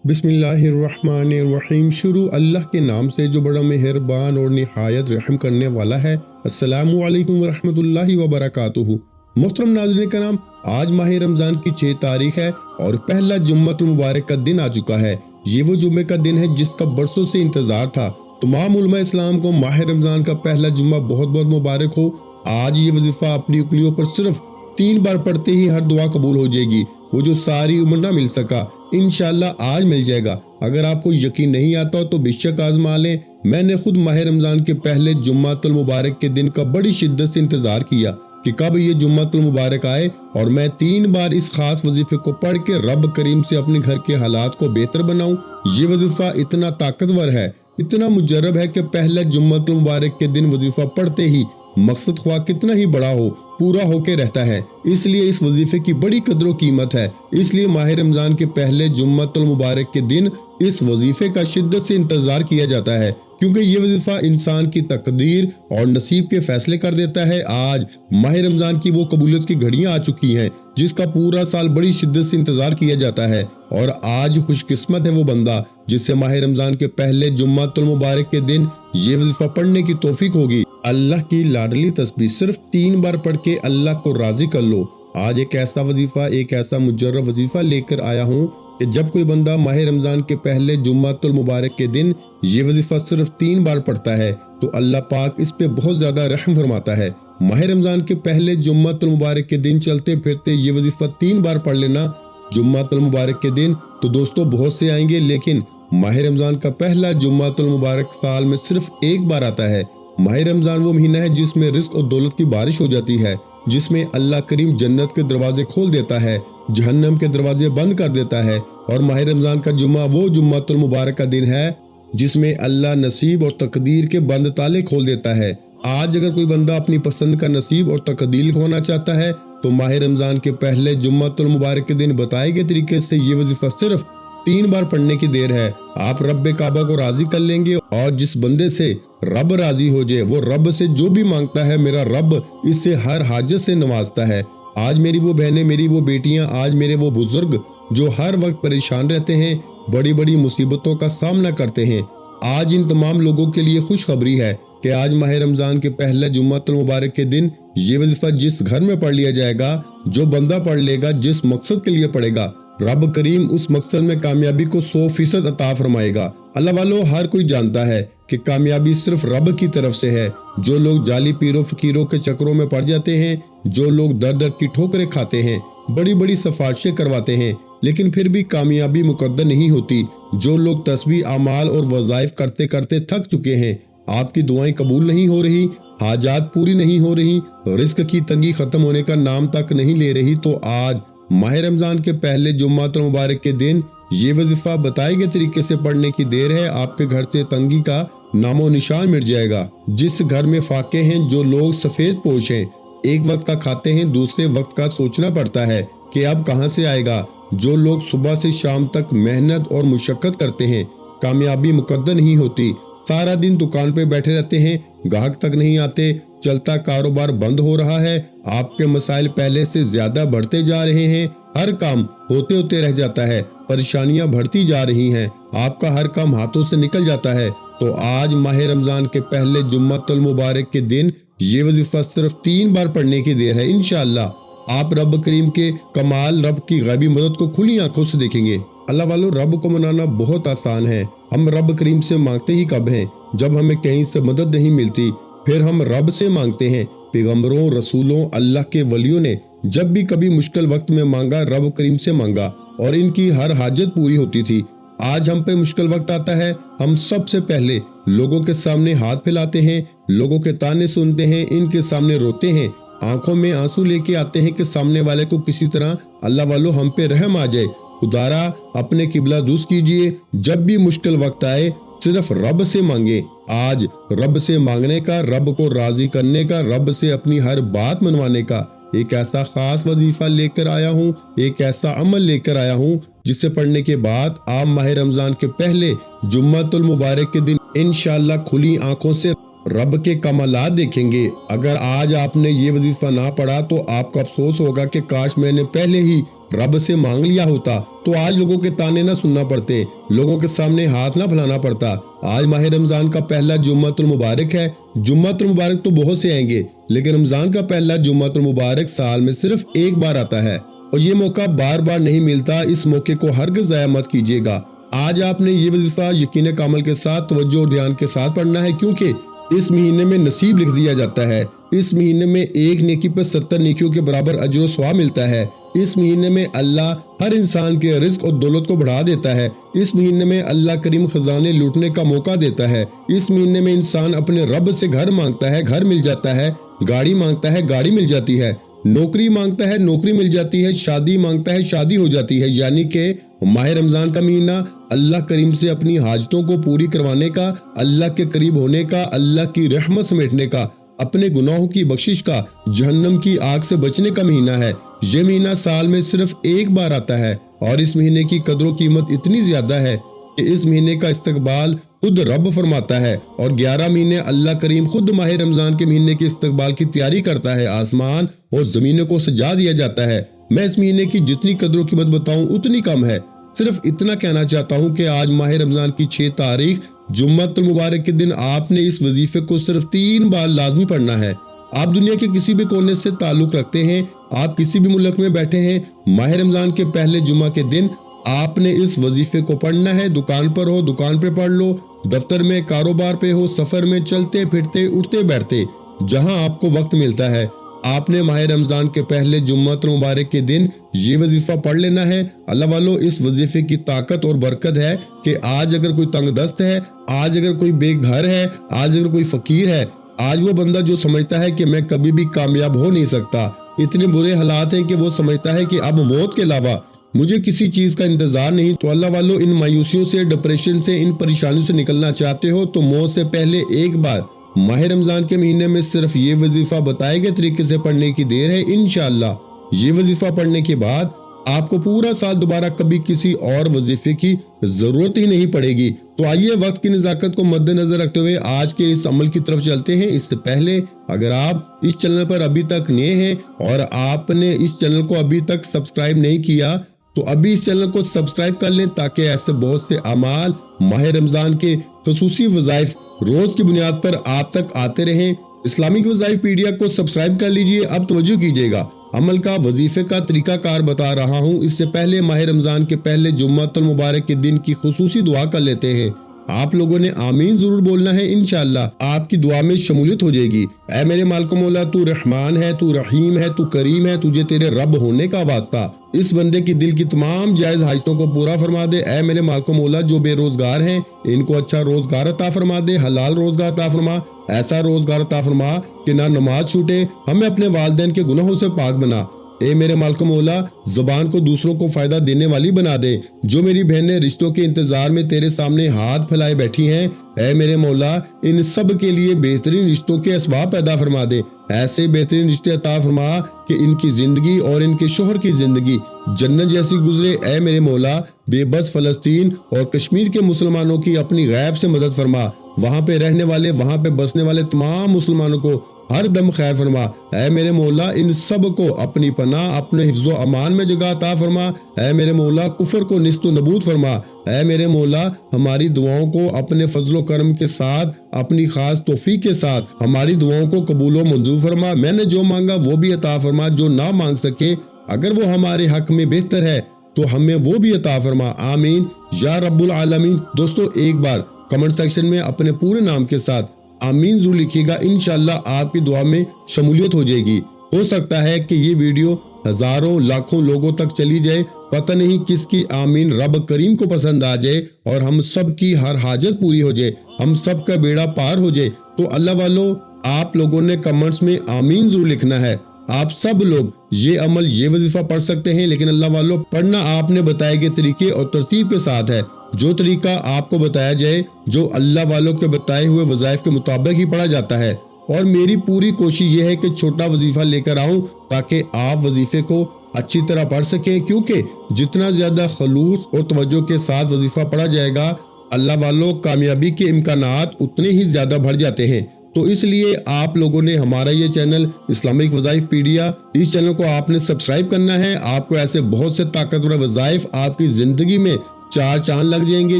बिस्मिल्लाहिर्रहमानिर्रहीम। शुरू अल्लाह के नाम से जो बड़ा मेहरबान और निहायत रहम करने वाला है। अस्सलामु अलैकुम वरहमतुल्लाहि वबरकातुहू। मोहतरम नाज़रीन कराम, आज माह रमज़ान की 6 तारीख है और पहला जुम्मतुल मुबारक का दिन आ चुका है। ये वो जुम्मे का दिन है जिसका बरसों से इंतजार था। तमाम उलमा इस्लाम को माह रमज़ान का पहला जुम्मा बहुत बहुत मुबारक हो। आज ये वजीफा अपनी उंगलियों पर सिर्फ 3 बार पढ़ते ही हर दुआ कबूल हो जाएगी। वो जो सारी उम्र ना मिल सका, इंशाल्लाह आज मिल जाएगा। अगर आपको यकीन नहीं आता तो बेशक आजमा लें। मैंने खुद माह रमजान के पहले जुम्मातुल मुबारक के दिन का बड़ी शिद्दत से इंतजार किया कि कब ये जुम्मातुल मुबारक आए और मैं 3 बार इस खास वजीफे को पढ़ के रब करीम से अपने घर के हालात को बेहतर बनाऊं। ये वजीफा इतना ताकतवर है, इतना मुजर्रब है कि पहले जुम्मातुल मुबारक के दिन वजीफा पढ़ते ही मकसद ख्वाह कितना ही बड़ा हो पूरा होके रहता है। इसलिए इस वजीफे की बड़ी कदर कीमत है। इसलिए माह रमजान के पहले जुम्मतुल मुबारक के दिन इस वजीफे का शिद्दत से इंतजार किया जाता है, क्योंकि ये वजीफा इंसान की तकदीर और नसीब के फैसले कर देता है। आज माह रमजान की वो कबूलियत की घड़ियां आ चुकी हैं जिसका पूरा साल बड़ी शिद्दत से इंतजार किया जाता है। और आज खुशकिस्मत है वो बंदा जिसे माह रमजान के पहले जुम्मतुल मुबारक के दिन ये वजीफा पढ़ने की तौफीक होगी। अल्लाह की लाडली तस्बीह सिर्फ 3 बार पढ़ के अल्लाह को राजी कर लो। आज एक ऐसा वजीफा, एक ऐसा मुजर्रब वजीफा लेकर आया हूँ कि जब कोई बंदा माह रमजान के पहले जुम्मतुल मुबारक के दिन ये वजीफा सिर्फ 3 बार पढ़ता है तो अल्लाह पाक इस पे बहुत ज्यादा रहम फरमाता है। माह रमजान के पहले जुम्मतुल मुबारक के दिन चलते फिरते ये वजीफा 3 बार पढ़ लेना जुम्मतुल मुबारक के दिन, तो दोस्तों बहुत से आएंगे, लेकिन माह रमजान का पहला जुम्मतुल मुबारक साल में सिर्फ एक बार आता है। माह रमजान वो महीना है जिसमें रिस्क और दौलत की बारिश हो जाती है, जिसमें अल्लाह करीम जन्नत के दरवाजे खोल देता है, जहन्नम के दरवाजे बंद कर देता है। और माह रमजान का जुम्मा वो जुम्मतुल मुबारक का दिन है जिसमें अल्लाह नसीब और तकदीर के बंद ताले खोल देता है। आज अगर कोई बंदा अपनी पसंद का नसीब और तकदीर खोना चाहता है तो माह रमजान के पहले जुम्मतुल मुबारक के दिन बताए गए तरीके से ये वजीफा सिर्फ 3 बार पढ़ने की देर है। आप रब काबा को राजी कर लेंगे और जिस बंदे से रब राजी हो जाए वो रब से जो भी मांगता है मेरा रब इससे हर हाजत से नवाजता है। आज मेरी वो बहनें, मेरी वो बेटियां, आज मेरे वो बुजुर्ग जो हर वक्त परेशान रहते हैं, बड़ी बड़ी मुसीबतों का सामना करते हैं, आज इन तमाम लोगों के लिए खुशखबरी है कि आज माह रमजान के पहले जुम्मतुल मुबारक के दिन ये वजीफा जिस घर में पढ़ लिया जाएगा, जो बंदा पढ़ लेगा, जिस मकसद के लिए पढ़ेगा, रब करीम उस मकसद में कामयाबी को 100% अता फरमाएगा। अल्लाह वालों, हर कोई जानता है कि कामयाबी सिर्फ रब की तरफ से है। जो लोग जाली पीरों फकीरों के चक्रों में पड़ जाते हैं, जो लोग दर दर की ठोकरें खाते हैं, बड़ी बड़ी सिफारिशें करवाते हैं, लेकिन फिर भी कामयाबी मुकद्दर नहीं होती, जो लोग तस्बीह अमाल और वज़ाइफ करते करते थक चुके हैं, आपकी दुआएं कबूल नहीं हो रही, हाजात पूरी नहीं हो रही, रिस्क की तंगी खत्म होने का नाम तक नहीं ले रही, तो आज माह रमजान के पहले जुम्मतुल मुबारक के दिन ये वजीफा बताए गए तरीके से पढ़ने की देर है। आपके घर से तंगी का नामो निशान मिट जाएगा। जिस घर में फाके हैं, जो लोग सफेद पोश हैं, एक वक्त का खाते हैं, दूसरे वक्त का सोचना पड़ता है कि अब कहां से आएगा, जो लोग सुबह से शाम तक मेहनत और मुशक्कत करते हैं, कामयाबी मुकद्दर नहीं होती, सारा दिन दुकान पे बैठे रहते हैं, ग्राहक तक नहीं आते, चलता कारोबार बंद हो रहा है, आपके मसाइल पहले से ज्यादा बढ़ते जा रहे हैं, हर काम होते होते रह जाता है, परेशानियां बढ़ती जा रही हैं, आपका हर काम हाथों से निकल जाता है, तो आज माह रमजान के पहले जुम्मतुल मुबारक के दिन ये वजीफा सिर्फ 3 बार पढ़ने की देर है। इंशाअल्लाह आप रब करीम के कमाल, रब की गैबी मदद को खुली आंखों से देखेंगे। अल्लाह वालों, रब को मनाना बहुत आसान है। हम रब करीम से मांगते ही कब हैं? जब हमें कहीं से मदद नहीं मिलती, फिर हम रब से मांगते हैं। पैगंबरों, रसूलों, अल्लाह के वलियों ने जब भी कभी मुश्किल वक्त में मांगा, रब करीम से मांगा और इनकी हर हाजत पूरी होती थी। आज हम पे मुश्किल वक्त आता है, हम सबसे पहले लोगों के सामने हाथ फैलाते हैं, लोगों के ताने सुनते हैं, इनके सामने रोते हैं, आंखों में आंसू लेके आते हैं कि सामने वाले को किसी तरह अल्लाह वालों हम पे रहम आ जाए। खुदारा अपने किबला दुरुस्त कीजिए। जब भी मुश्किल वक्त आए सिर्फ रब से मांगे। आज रब से मांगने का, रब को राजी करने का, रब से अपनी हर बात मनवाने का एक ऐसा खास वजीफा लेकर आया हूँ, एक ऐसा अमल लेकर आया हूँ जिसे पढ़ने के बाद आप माह रमजान के पहले जुम्मतुल मुबारक के दिन इंशाअल्लाह खुली आंखों से रब के कमालात देखेंगे। अगर आज आपने ये वजीफा ना पढ़ा तो आपको अफसोस होगा कि काश मैंने पहले ही रब से मांग लिया होता तो आज लोगों के ताने ना सुनना पड़ते, लोगों के सामने हाथ ना फैलाना पड़ता। आज माह रमजान का पहला जुम्मतुल मुबारक है। जुम्मतुल मुबारक तो बहुत से आएंगे, लेकिन रमजान का पहला जुम्मतुल मुबारक साल में सिर्फ एक बार आता है और ये मौका बार बार नहीं मिलता। इस मौके को हरगिज़ ज़ाया मत कीजिएगा। आज आपने ये वजीफा यकीन कामल के साथ तवज्जो और ध्यान के साथ पढ़ना है, क्योंकि इस महीने में नसीब लिख दिया जाता है। इस महीने में एक नेकी पर 70 नेकियों के बराबर अजर व सवाब मिलता है। इस महीने में अल्लाह हर इंसान के रिस्क और दौलत को बढ़ा देता है। इस महीने में अल्लाह करीम खजाने लूटने का मौका देता है। इस महीने में इंसान अपने रब से घर मांगता है, घर मिल जाता है। गाड़ी मांगता है, गाड़ी मिल जाती है। नौकरी मांगता है, नौकरी मिल जाती है। शादी मांगता है, शादी हो जाती है। यानी कि माह रमजान का महीना अल्लाह करीम से अपनी हाजतों को पूरी करवाने का, अल्लाह के करीब होने का, अल्लाह की रहमत समेटने का, अपने गुनाहों की बख्शिश का, जहन्नम की आग से बचने का महीना है। ये महीना साल में सिर्फ एक बार आता है और इस महीने की कदर कीमत इतनी ज्यादा है कि इस महीने का इस्तकबाल खुद रब फरमाता है और 11 महीने अल्लाह करीम खुद माह रमजान के महीने के इस्तकबाल की तैयारी करता है। आसमान और जमीनों को सजा दिया जाता है। मैं इस महीने की जितनी कदर कीमत बताऊं उतनी कम है। सिर्फ इतना कहना चाहता हूं कि आज माह रमजान की 6 तारीख जुम्मतुल मुबारक के दिन आपने इस वजीफे को सिर्फ 3 बार लाजमी पढ़ना है। आप दुनिया के किसी भी कोने से ताल्लुक रखते हैं, आप किसी भी मुल्क में बैठे हैं, माह रमजान के पहले जुम्मा के दिन आपने इस वजीफे को पढ़ना है। दुकान पर हो, दुकान पे पढ़ लो, दफ्तर में, कारोबार पे हो, सफर में, चलते फिरते, उठते बैठते, जहां आपको वक्त मिलता है, आपने माह रमजान के पहले जुम्मतुल मुबारक के दिन ये वजीफा पढ़ लेना है। अल्लाह वालों, इस वजीफे की ताकत और बरकत है कि आज अगर कोई तंग दस्त है, आज अगर कोई बेघर है, आज अगर कोई फकीर है, आज वो बंदा जो समझता है कि मैं कभी भी कामयाब हो नहीं सकता, इतने बुरे हालात हैं कि वो समझता है कि अब मौत के अलावा मुझे किसी चीज का इंतजार नहीं, तो अल्लाह वालों, इन मायूसियों से, डिप्रेशन से, इन परेशानियों से निकलना चाहते हो तो मौत से पहले एक बार माह रमजान के महीने में सिर्फ ये वजीफा बताए गए तरीके से पढ़ने की देर है। इंशाअल्लाह ये वजीफा पढ़ने के बाद आपको पूरा साल दोबारा कभी किसी और वजीफे की जरूरत ही नहीं पड़ेगी। तो आइए वक्त की नज़ाकत को मद्देनजर रखते हुए आज के इस अमल की तरफ चलते हैं। इससे पहले अगर आप इस चैनल पर अभी तक नए हैं और आपने इस चैनल को अभी तक सब्सक्राइब नहीं किया तो अभी इस चैनल को सब्सक्राइब कर लें, ताकि ऐसे बहुत से अमाल, माह रमजान के खुसूसी वज़ाइफ रोज की बुनियाद पर आप तक आते रहें। इस्लामिक वज़ाइफ पीडिया को सब्सक्राइब कर लीजिए। अब तवज्जो कीजिएगा, अमल का, वजीफे का तरीकाकार बता रहा हूँ। इससे पहले माह रमजान के पहले जुम्मतुल मुबारक के दिन की खुसूसी दुआ कर लेते हैं। आप लोगों ने आमीन जरूर बोलना है, इंशाअल्लाह आपकी दुआ में शमूलियत हो जाएगी। ऐ मेरे मालिक मौला, तू रहमान है, तू रहीम है, तू करीम है, तुझे तेरे रब होने का वास्ता इस बंदे की दिल की तमाम जायज हाजतों को पूरा फरमा दे। ऐ मेरे मालिक मौला, जो बेरोजगार हैं इनको अच्छा रोजगार अता फरमा दे, हलाल रोजगार अता फरमा, ऐसा रोजगार अता फरमा कि ना नमाज छूटे, हमें अपने वालिदैन के गुनाहों से पाक बना। ए मेरे मालिक मौला, जुबान को दूसरों को फायदा देने वाली बना दे। जो मेरी बहनें रिश्तों के इंतजार में तेरे सामने हाथ फैलाए बैठी हैं, ए मेरे मौला, इन सब के लिए बेहतरीन रिश्तों के असबाब पैदा फरमा दे। ऐसे बेहतरीन रिश्ते अता फरमा कि इनकी जिंदगी और इनके शोहर की जिंदगी जन्नत जैसी गुजरे। ए मेरे मौला, बेबस फलस्तीन और कश्मीर के मुसलमानों की अपनी गैब से मदद फरमा। वहाँ पे रहने वाले, वहाँ पे बसने वाले तमाम मुसलमानों को हर दम खैर फरमा। ऐ मेरे मौला, इन सब को अपनी पनाह, अपने हिफ्ज़ो अमान में जगह अता फरमा। ऐ मेरे मौला, कुफर को निस्तो नबूद फरमा। ऐ मेरे मौला, हमारी दुआओं को अपने फजलो करम के साथ, अपनी खास तौफीक के साथ हमारी दुआओं को कबूल व मंजूर फरमा। मैंने जो मांगा वो भी अता फरमा, जो ना मांग सके अगर वो हमारे हक में बेहतर है तो हमें वो भी अता फरमा। आमीन या रब्बुल आलमीन। दोस्तों, एक बार कमेंट सेक्शन में अपने पूरे नाम के साथ आमीन जरूर लिखिएगा, इंशाअल्लाह आपकी दुआ में शमूलियत हो जाएगी। हो सकता है कि ये वीडियो हजारों लाखों लोगों तक चली जाए, पता नहीं किसकी आमीन रब करीम को पसंद आ जाए और हम सब की हर हाजत पूरी हो जाए, हम सब का बेड़ा पार हो जाए। तो अल्लाह वालों, आप लोगों ने कमेंट्स में आमीन जरूर लिखना है। आप सब लोग ये अमल, ये वजीफा पढ़ सकते हैं, लेकिन अल्लाह वालों, पढ़ना आपने बताए गए तरीके और तरतीब के साथ है। जो तरीका आपको बताया जाए, जो अल्लाह वालों के बताए हुए वज़ाइफ के मुताबिक ही पढ़ा जाता है। और मेरी पूरी कोशिश ये है कि छोटा वजीफा लेकर आऊं ताकि आप वजीफे को अच्छी तरह पढ़ सकें, क्योंकि जितना ज्यादा खलूस और तवज्जो के साथ वजीफा पढ़ा जाएगा, अल्लाह वालों, कामयाबी के इम्कानात उतने ही ज्यादा बढ़ जाते हैं। تو اس لیے آپ لوگوں نے ہمارا یہ چینل اسلامک وظائف پیڈیا، اس چینل کو آپ نے سبسکرائب کرنا ہے۔ آپ کو ایسے بہت سے طاقتور وظائف آپ کی زندگی میں چار چاند لگ جائیں گے،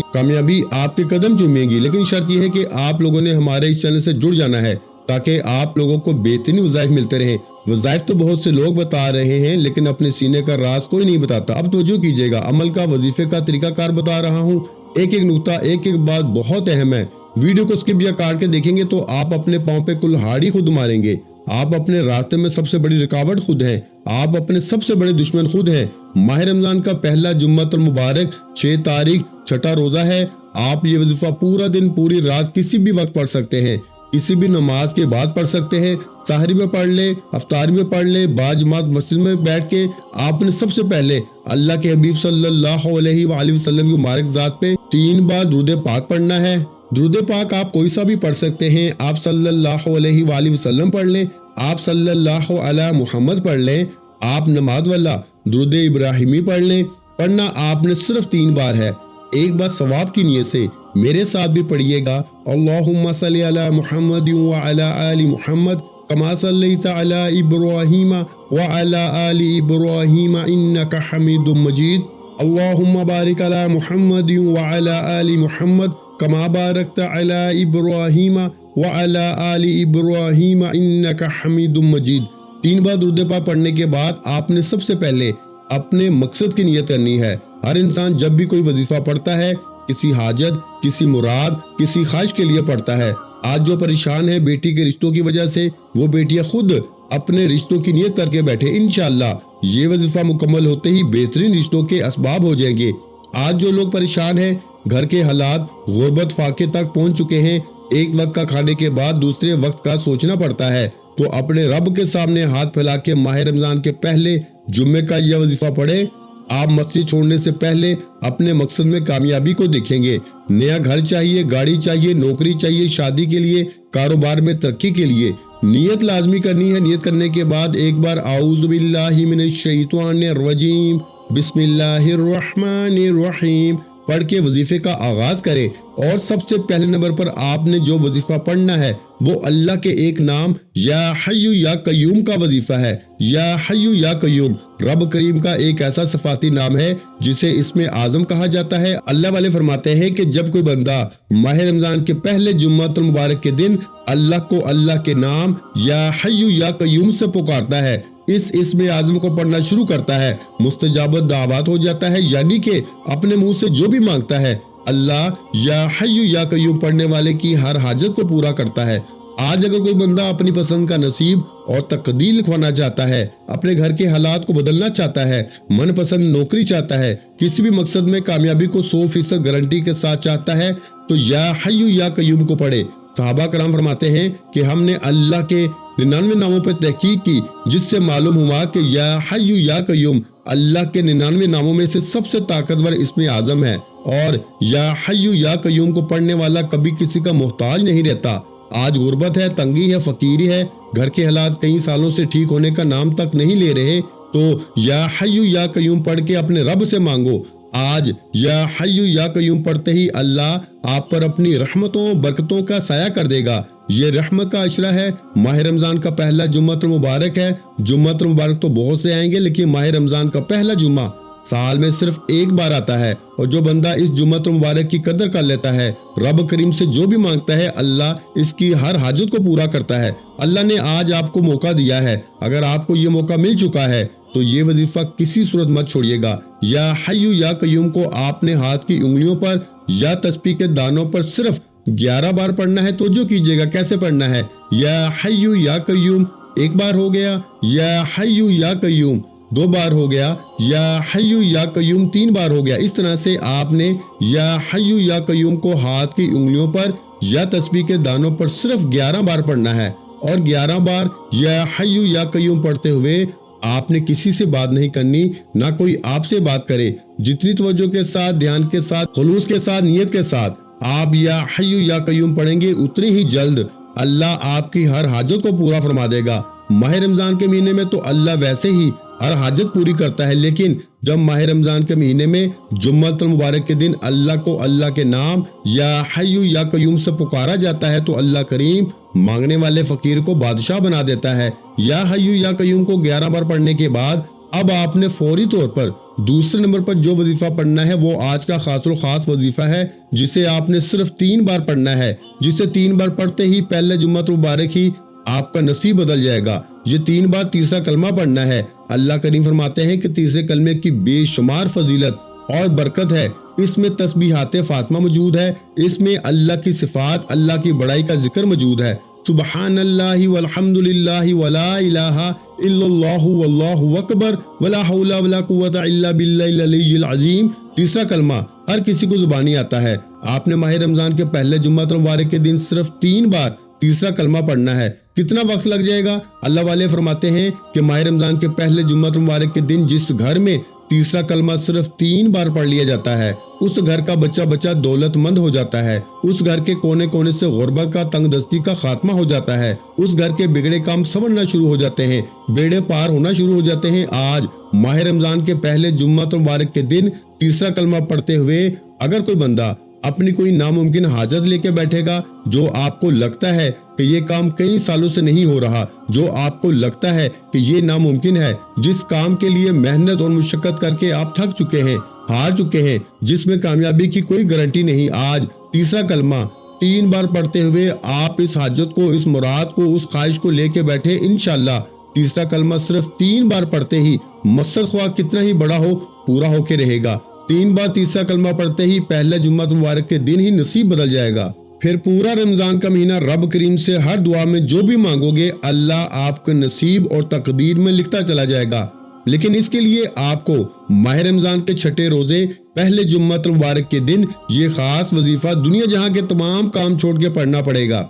کامیابی آپ کے قدم چومیں گی، لیکن شرط یہ ہے کہ آپ لوگوں نے ہمارے اس چینل سے جڑ جانا ہے تاکہ آپ لوگوں کو بہترین وظائف ملتے رہیں۔ وظائف تو بہت سے لوگ بتا رہے ہیں لیکن اپنے سینے کا راز کوئی نہیں بتاتا۔ اب توجہ کیجیے گا، عمل کا، وظیفے کا طریقہ کار بتا رہا ہوں، ایک ایک نقطہ، ایک ایک بات بہت اہم ہے۔ ویڈیو کو سکپ یا کاٹ کے دیکھیں گے تو آپ اپنے پاؤں پہ کلہاڑی خود ماریں گے۔ آپ اپنے راستے میں سب سے بڑی رکاوٹ خود ہیں، آپ اپنے سب سے بڑے دشمن خود ہیں۔ ماہ رمضان کا پہلا جمعۃ المبارک 6 تاریخ چھٹا روزہ ہے۔ آپ یہ وظیفہ پورا دن، پوری رات، کسی بھی وقت پڑھ سکتے ہیں، کسی بھی نماز کے بعد پڑھ سکتے ہیں، سحری میں پڑھ لیں، افطاری میں پڑھ لیں، باجماعت مسجد میں بیٹھ کے آپ نے سب سے پہلے اللہ کے حبیب صلی اللہ علیہ وآلہ وسلم کی مبارک ذات پہ 3 بار درود پاک پڑھنا ہے۔ درود پاک آپ کوئی سا بھی پڑھ سکتے ہیں، آپ صلی اللہ علیہ وآلہ وسلم پڑھ لیں، آپ صلی اللہ علی محمد پڑھ لیں، آپ نماز والا درود ابراہیمی پڑھ لیں۔ پڑھنا آپ نے صرف 3 بار ہے۔ ایک بار ثواب کی نیت سے میرے ساتھ بھی پڑھیے گا، اللہم صلی علی محمد وعلی آل محمد کما صلیت علی ابراہیم وعلی آل ابراہیم انک حمید مجید، اللہم بارک علی محمد وعلی آل محمد کما بارکت علی ابراہیم وعلی آل ابراہیم انک حمید مجید۔ 3 بار درود پاک پڑھنے کے بعد آپ نے سب سے پہلے اپنے مقصد کی نیت کرنی ہے۔ ہر انسان جب بھی کوئی وظیفہ پڑھتا ہے، کسی حاجت، کسی مراد، کسی خواہش کے لیے پڑھتا ہے۔ آج جو پریشان ہے بیٹی کے رشتوں کی وجہ سے، وہ بیٹیاں خود اپنے رشتوں کی نیت کر کے بیٹھے، انشاءاللہ یہ وظیفہ مکمل ہوتے ہی بہترین رشتوں کے اسباب ہو جائیں گے۔ آج جو لوگ پریشان ہیں، گھر کے حالات غربت فاقے تک پہنچ چکے ہیں، ایک وقت کا کھانے کے بعد دوسرے وقت کا سوچنا پڑتا ہے، تو اپنے رب کے سامنے ہاتھ پھیلا کے ماہ رمضان کے پہلے جمعے کا یہ وظیفہ پڑھیں۔ آپ مسجد چھوڑنے سے پہلے اپنے مقصد میں کامیابی کو دیکھیں گے۔ نیا گھر چاہیے، گاڑی چاہیے، نوکری چاہیے، شادی کے لیے، کاروبار میں ترقی کے لیے نیت لازمی کرنی ہے۔ نیت کرنے کے بعد ایک بار اعوذ باللہ من الشیطان الرجیم بسم اللہ الرحمن الرحیم پڑھ کے وظیفے کا آغاز کریں۔ اور سب سے پہلے نمبر پر آپ نے جو وظیفہ پڑھنا ہے وہ اللہ کے ایک نام یا حی یا قیوم کا وظیفہ ہے۔ یا حی یا قیوم رب کریم کا ایک ایسا صفاتی نام ہے جسے اسم اعظم کہا جاتا ہے۔ اللہ والے فرماتے ہیں کہ جب کوئی بندہ ماہ رمضان کے پہلے جمعۃ المبارک کے دن اللہ کو اللہ کے نام یا حی یا قیوم سے پکارتا ہے، اس اسم اعظم کو پڑھنا شروع کرتا ہے، مستجاب دعوات ہو جاتا ہے، یعنی کہ اپنے منہ سے جو بھی مانگتا ہے اللہ یا حی یا قیوم پڑھنے والے کی ہر حاجت کو پورا کرتا ہے۔ آج اگر کوئی بندہ اپنی پسند کا نصیب اور تقدیر لکھوانا چاہتا ہے، اپنے گھر کے حالات کو بدلنا چاہتا ہے، من پسند نوکری چاہتا ہے، کسی بھی مقصد میں کامیابی کو 100% گارنٹی کے ساتھ چاہتا ہے، تو یا حی یا قیوم کو پڑھے۔ صحابہ کرام فرماتے ہیں کہ ہم نے اللہ کے 99 ناموں پر تحقیق کی، جس سے معلوم ہوا کہ یا حی یا قیوم اللہ کے 99 ناموں میں سے سب سے طاقتور اسم اعظم ہے، اور یا حی یا قیوم کو پڑھنے والا کبھی کسی کا محتاج نہیں رہتا۔ آج غربت ہے، تنگی ہے، فقیری ہے، گھر کے حالات کئی سالوں سے ٹھیک ہونے کا نام تک نہیں لے رہے، تو یا حی یا قیوم پڑھ کے اپنے رب سے مانگو۔ آج یا حی یا قیوم پڑھتے ہی اللہ آپ پر اپنی رحمتوں برکتوں کا سایہ کر دے گا۔ یہ رحمت کا عشرہ ہے۔ ماہ رمضان کا پہلا جمعۃ المبارک ہے۔ جمعۃ المبارک تو بہت سے آئیں گے، لیکن ماہ رمضان کا پہلا جمعہ سال میں صرف ایک بار آتا ہے، اور جو بندہ اس جمعۃ المبارک کی قدر کر لیتا ہے، رب کریم سے جو بھی مانگتا ہے اللہ اس کی ہر حاجت کو پورا کرتا ہے۔ اللہ نے آج آپ کو موقع دیا ہے، اگر آپ کو یہ موقع مل چکا ہے تو یہ وظیفہ کسی صورت مت چھوڑیے گا۔ یا حی یا قیوم کو آپ نے ہاتھ کی انگلیوں پر یا تسبیح کے دانوں پر صرف 11 بار پڑھنا ہے۔ توجہ کیجیے گا کیسے پڑھنا ہے۔ یا حی یا قیوم ایک بار ہو گیا، یا حی یا قیوم 2 بار ہو گیا، یا حی یا قیوم 3 بار ہو گیا۔ اس طرح سے آپ نے یا حی یا قیوم کو ہاتھ کی انگلیوں پر یا تسبیح کے دانوں پر صرف 11 بار پڑھنا ہے، اور 11 بار یا حی یا قیوم پڑھتے ہوئے آپ نے کسی سے بات نہیں کرنی، نہ کوئی آپ سے بات کرے۔ جتنی توجہ کے ساتھ، دھیان کے ساتھ، خلوص کے ساتھ، نیت کے ساتھ آپ یا حی یا قیوم پڑھیں گے، اتنی ہی جلد اللہ آپ کی ہر حاجت کو پورا فرما دے گا۔ ماہ رمضان کے مہینے میں تو اللہ ویسے ہی ہر حاجت پوری کرتا ہے، لیکن جب ماہ رمضان کے مہینے میں جمعۃ المبارک کے دن اللہ کو اللہ کے نام یا حی یا قیوم سے پکارا جاتا ہے تو اللہ کریم مانگنے والے فقیر کو بادشاہ بنا دیتا ہے۔ یا حی یا قیوم کو 11 بار پڑھنے کے بعد اب آپ نے فوری طور پر دوسرے نمبر پر جو وظیفہ پڑھنا ہے وہ آج کا خاص الخاص وظیفہ ہے، جسے آپ نے صرف 3 بار پڑھنا ہے، جسے 3 بار پڑھتے ہی پہلے جمعۃ المبارک ہی آپ کا نصیب بدل جائے گا۔ یہ 3 بار تیسرا کلمہ پڑھنا ہے۔ اللہ کریم فرماتے ہیں کہ تیسرے کلمے کی بے شمار فضیلت اور برکت ہے۔ اس میں تسبیحات فاطمہ موجود ہے، اس میں اللہ کی صفات، اللہ کی بڑائی کا ذکر موجود ہے۔ سبحان اللہ والحمد للہ ولا الہ الا اللہ واللہ اکبر ولا حول ولا قوت الا باللہ العلی العظیم۔ تیسرا کلمہ ہر کسی کو زبانی آتا ہے۔ آپ نے ماہ رمضان کے پہلے جمعۃ المبارک کے دن صرف 3 بار تیسرا کلمہ پڑھنا ہے۔ کتنا وقت لگ جائے گا؟ اللہ والے فرماتے ہیں کہ ماہ رمضان کے پہلے جمعۃ المبارک کے دن جس گھر میں تیسرا کلمہ صرف 3 بار پڑھ لیا جاتا ہے، اس گھر کا بچہ بچہ دولت مند ہو جاتا ہے، اس گھر کے کونے کونے سے غربت کا، تنگ دستی کا خاتمہ ہو جاتا ہے، اس گھر کے بگڑے کام سنورنا شروع ہو جاتے ہیں، بیڑے پار ہونا شروع ہو جاتے ہیں۔ آج ماہ رمضان کے پہلے جمعۃ المبارک کے دن تیسرا کلمہ پڑھتے ہوئے اگر کوئی بندہ اپنی کوئی ناممکن حاجت لے کے بیٹھے گا، جو آپ کو لگتا ہے کہ یہ کام کئی سالوں سے نہیں ہو رہا، جو آپ کو لگتا ہے کہ یہ ناممکن ہے، جس کام کے لیے محنت اور مشقت کر کے آپ تھک چکے ہیں، ہار چکے ہیں، جس میں کامیابی کی کوئی گارنٹی نہیں، آج تیسرا کلمہ 3 بار پڑھتے ہوئے آپ اس حاجت کو، اس مراد کو، اس خواہش کو لے کے بیٹھے، انشاءاللہ تیسرا کلمہ صرف 3 بار پڑھتے ہی مقصد خواہ کتنا ہی بڑا ہو پورا ہو کے رہے گا۔ 3 بار تیسرا کلمہ پڑھتے ہی پہلے جمعۃ مبارک کے دن ہی نصیب بدل جائے گا۔ پھر پورا رمضان کا مہینہ رب کریم سے ہر دعا میں جو بھی مانگو گے اللہ آپ کے نصیب اور تقدیر میں لکھتا چلا جائے گا۔ لیکن اس کے لیے آپ کو ماہ رمضان کے چھٹے روزے پہلے جمعۃ مبارک کے دن یہ خاص وظیفہ دنیا جہاں کے تمام کام چھوڑ کے پڑھنا پڑے گا۔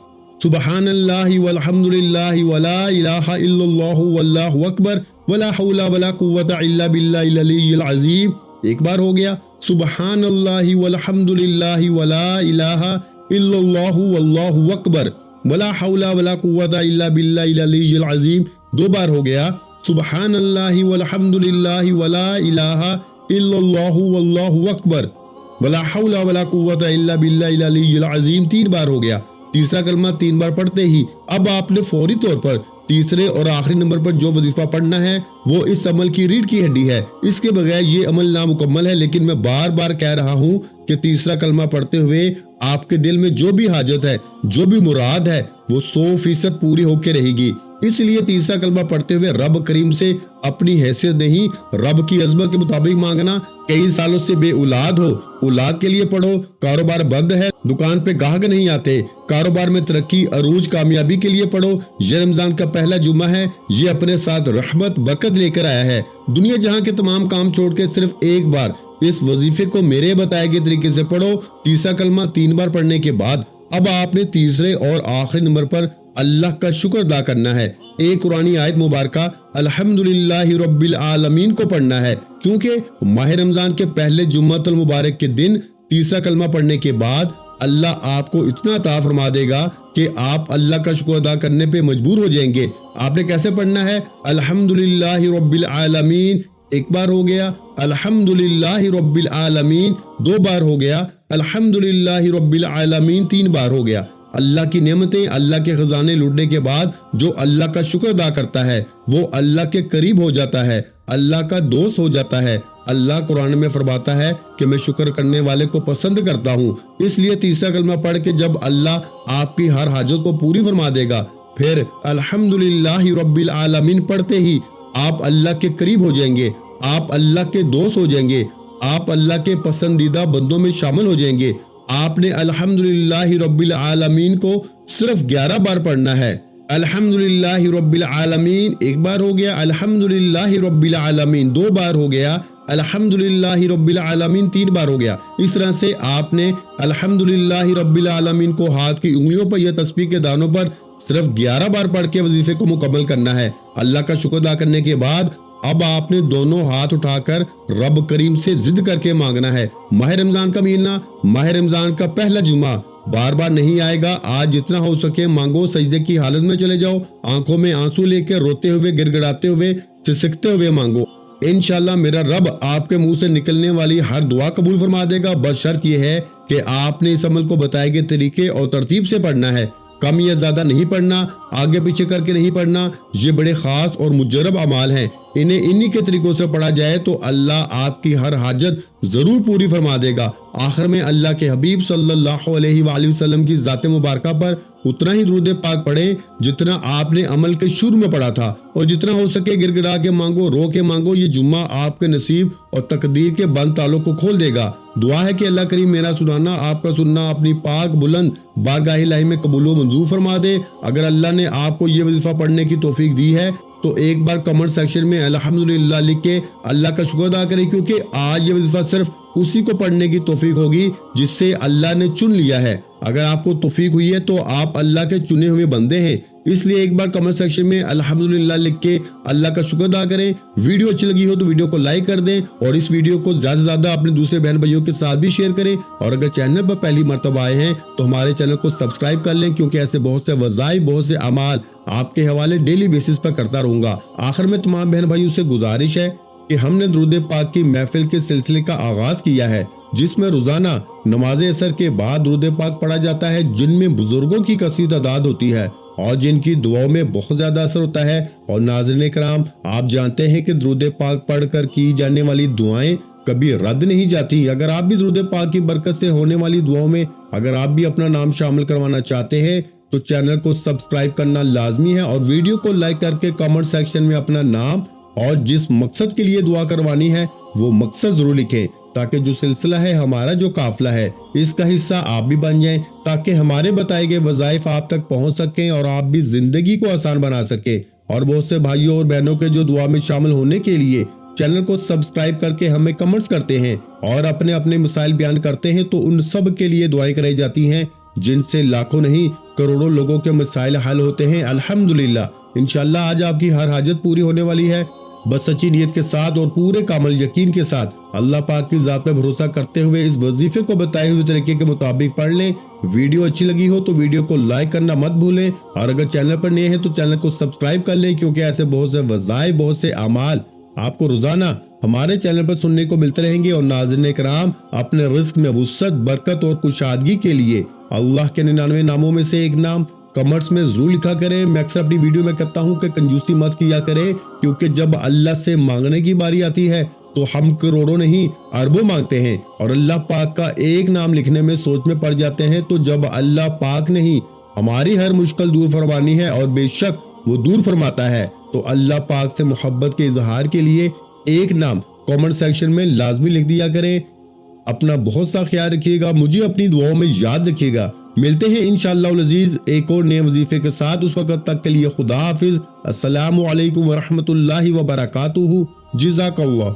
سبحان اللہ والحمد للہ ولا الہ الا اللہ واللہ اکبر ولا حول ولا قوت الا باللہ العلی العظیم۔ ایک بار ہو گیا سبحان اللہ والحمد للہ ولا الہ الا اللہ واللہ اکبر ولا حول ولا قوت الا باللہ العلی العظیم۔ 2 بار ہو گیا سبحان اللہ والحمد للہ ولا الہ الا اللہ واللہ اکبر ولا حول ولا قوت الا باللہ العلی العظیم۔ 3 بار ہو گیا۔ تیسرا کلمہ 3 بار پڑھتے ہی اب آپ نے فوری طور پر تیسرے اور آخری نمبر پر جو وظیفہ پڑھنا ہے وہ اس عمل کی ریڑھ کی ہڈی ہے، اس کے بغیر یہ عمل نامکمل ہے۔ لیکن میں بار بار کہہ رہا ہوں کہ تیسرا کلمہ پڑھتے ہوئے آپ کے دل میں جو بھی حاجت ہے، جو بھی مراد ہے، وہ 100% پوری ہو کے رہے گی۔ اس لیے تیسرا کلمہ پڑھتے ہوئے رب کریم سے اپنی حیثیت نہیں، رب کی عظمت کے مطابق مانگنا۔ کئی سالوں سے بے اولاد ہو، اولاد کے لیے پڑھو، کاروبار بند ہے، دکان پہ گاہک نہیں آتے، کاروبار میں ترقی، عروج، کامیابی کے لیے پڑھو۔ یہ رمضان کا پہلا جمعہ ہے، یہ اپنے ساتھ رحمت برکت لے کر آیا ہے۔ دنیا جہاں کے تمام کام چھوڑ کے صرف ایک بار اس وظیفے کو میرے بتائے گئے طریقے سے پڑھو۔ تیسرا کلمہ 3 بار پڑھنے کے بعد اب آپ نے تیسرے اور آخری نمبر پر اللہ کا شکر ادا کرنا ہے۔ ایک قرآنی آیت مبارکہ الحمدللہ رب العالمین کو پڑھنا ہے، کیونکہ ماہ رمضان کے پہلے جمعۃ المبارک کے دن تیسرا کلمہ پڑھنے کے بعد اللہ آپ کو اتنا عطا فرما دے گا کہ آپ اللہ کا شکر ادا کرنے پہ مجبور ہو جائیں گے۔ آپ نے کیسے پڑھنا ہے؟ الحمدللہ رب العالمین 1 بار ہو گیا، الحمدللہ رب العالمین 2 بار ہو گیا، الحمدللہ رب العالمین 3 بار ہو گیا۔ اللہ کی نعمتیں، اللہ کے خزانے لوٹنے کے بعد جو اللہ کا شکر ادا کرتا ہے وہ اللہ کے قریب ہو جاتا ہے، اللہ کا دوست ہو جاتا ہے۔ اللہ قرآن میں فرماتا ہے کہ میں شکر کرنے والے کو پسند کرتا ہوں۔ اس لیے تیسرا کلمہ پڑھ کے جب اللہ آپ کی ہر حاجت کو پوری فرما دے گا، پھر الحمدللہ رب العالمین پڑھتے ہی آپ اللہ کے قریب ہو جائیں گے، آپ اللہ کے دوست ہو جائیں گے، آپ اللہ کے پسندیدہ بندوں میں شامل ہو جائیں گے۔ آپ نے الحمدللہ رب العالمین کو صرف 11 بار پڑھنا ہے۔ الحمدللہ رب العالمین 1 بار ہو گیا، الحمدللہ رب العالمین 2 بار ہو گیا، الحمدللہ رب العالمین 3 بار ہو گیا۔ اس طرح سے آپ نے الحمدللہ رب العالمین کو ہاتھ کی انگلیوں پر یا تسبیح کے دانوں پر صرف 11 بار پڑھ کے وظیفے کو مکمل کرنا ہے۔ اللہ کا شکر ادا کرنے کے بعد اب آپ نے دونوں ہاتھ اٹھا کر رب کریم سے ضد کر کے مانگنا ہے۔ ماہ رمضان کا مہینہ، ماہ رمضان کا پہلا جمعہ بار بار نہیں آئے گا۔ آج جتنا ہو سکے مانگو، سجدے کی حالت میں چلے جاؤ، آنکھوں میں آنسو لے کے روتے ہوئے، گڑ گڑاتے ہوئے، سسکتے ہوئے مانگو۔ इंशाल्लाह मेरा रब आपके मुंह से निकलने वाली हर दुआ कबूल फरमा देगा। बस शर्त यह है कि आपने इस अमल को बताए गए तरीके और तरतीब से पढ़ना है, कम या ज्यादा नहीं पढ़ना, आगे पीछे करके नहीं पढ़ना। ये बड़े खास और मुजरब अमाल हैं, इन्हें इन्हीं के तरीकों से पढ़ा जाए तो अल्लाह आपकी हर हाजत जरूर पूरी फरमा देगा। आखिर में अल्लाह के हबीब सल्लल्लाहु अलैहि वसल्लम की ज़ात मुबारका पर उतना ही दुरूद पाक पढ़ें जितना आपने अमल के शुरू में पढ़ा था, और जितना हो सके गिड़गिड़ा के मांगो, रो के मांगो। ये जुम्मा आपके नसीब और तकदीर के बंद तालों को खोल देगा। दुआ है कि अल्लाह करीम मेरा सुनाना, आपका सुनना अपनी पाक बुलंद बारगाह इलाही में कबूल व मंजूर फरमा दे। अगर अल्लाह ने आपको ये वजीफा पढ़ने की तौफीक दी है तो एक बार कमेंट सेक्शन में अल्हम्दुलिल्लाह लिख के अल्लाह का शुक्र अदा करें, क्योंकि आज ये वजीफा सिर्फ उसी को पढ़ने की तौफीक होगी जिससे अल्लाह ने चुन लिया है। अगर आपको तौफीक हुई है तो आप अल्लाह के चुने हुए बंदे हैं, इसलिए एक बार कमेंट सेक्शन में अल्हम्दुलिल्लाह लिख के अल्लाह का शुक्र अदा करें। वीडियो अच्छी लगी हो तो वीडियो को लाइक कर दें और इस वीडियो को ज्यादा से ज्यादा अपने दूसरे बहन भाइयों के साथ भी शेयर करें। और अगर चैनल पर पहली मर्तबा आए हैं तो हमारे चैनल को सब्सक्राइब कर लें, क्योंकि ऐसे बहुत से वज़ाइफ, बहुत से अमाल आपके हवाले डेली बेसिस पर करता रहूंगा। आखिर में तमाम बहन भाइयों से गुजारिश है कि हमने दुरूद पाक की महफिल के सिलसिले का आगाज किया है, जिसमें रोजाना नमाज असर के बाद दुरूद पाक पढ़ा जाता है, जिनमें बुजुर्गों की कसीर तादाद होती है और जिनकी दुआओं में बहुत ज्यादा असर होता है। और नाज़रीन कराम, आप जानते हैं कि दुरूद पाक पढ़कर की जाने वाली दुआएं कभी रद्द नहीं जाती। अगर आप भी दुरूद पाक की बरकत से होने वाली दुआओं में अगर आप भी अपना नाम शामिल करवाना चाहते हैं तो चैनल को सब्सक्राइब करना लाजमी है और वीडियो को लाइक करके कमेंट सेक्शन में अपना नाम और जिस मकसद के लिए दुआ करवानी है वो मकसद जरूर लिखें, ताकि जो सिलसिला है, हमारा जो काफिला है, इसका हिस्सा आप भी बन जाएं, ताकि हमारे बताए गए वज़ाइफ आप तक पहुंच सकें और आप भी जिंदगी को आसान बना सकें। और बहुत से भाइयों और बहनों के जो दुआ में शामिल होने के लिए चैनल को सब्सक्राइब करके हमें कमेंट्स करते हैं और अपने अपने मसाइल बयान करते हैं, तो उन सब के लिए दुआएं कराई जाती हैं, जिनसे लाखों नहीं करोड़ों लोगों के मसाइल हल होते हैं। अल्हम्दुलिल्लाह, इंशाल्लाह आज आपकी हर हाजत पूरी होने वाली है। बस सच्ची नीयत के साथ और पूरे कामिल यकीन के साथ अल्लाह पाक की ज़ात पे भरोसा करते हुए इस वजीफे को बताए हुए तरीके के मुताबिक पढ़ लें। वीडियो अच्छी लगी हो तो वीडियो को लाइक करना मत भूलें, और अगर चैनल पर नए हैं तो चैनल को सब्सक्राइब कर लें, क्योंकि ऐसे बहुत से वज़ाइफ, बहुत से अमाल आपको रोजाना हमारे चैनल पर सुनने को मिलते रहेंगे। और नाज़रीन कराम, अपने रिस्क में वुसअत, बरकत और खुशहादगी के लिए अल्लाह के 99 नामों में से एक नाम कमेंट्स में जरूर लिखा करें। मैं अक्सर अपनी वीडियो में कहता हूं कि कंजूसी मत किया करें, क्योंकि जब अल्लाह से मांगने की बारी आती है तो हम करोड़ों नहीं अरबों मांगते हैं और अल्लाह पाक का एक नाम लिखने में सोच में पड़ जाते हैं। तो जब अल्लाह पाक ने ही हमारी हर मुश्किल दूर फरमानी है, और बेशक वो दूर फरमाता है, तो अल्लाह पाक से मोहब्बत के इजहार के लिए एक नाम कमेंट सेक्शन में लाजमी लिख दिया करें। अपना बहुत सा ख्याल रखिएगा, मुझे अपनी दुआओं में याद रखिएगा। मिलते हैं इंशाअल्लाह अज़ीज़ एक और नए वजीफे के साथ। उस वक्त तक के लिए खुदा हाफिज। अस्सलामु अलैकुम व रहमतुल्लाहि व बरकातुहू। जज़ाकल्लाह।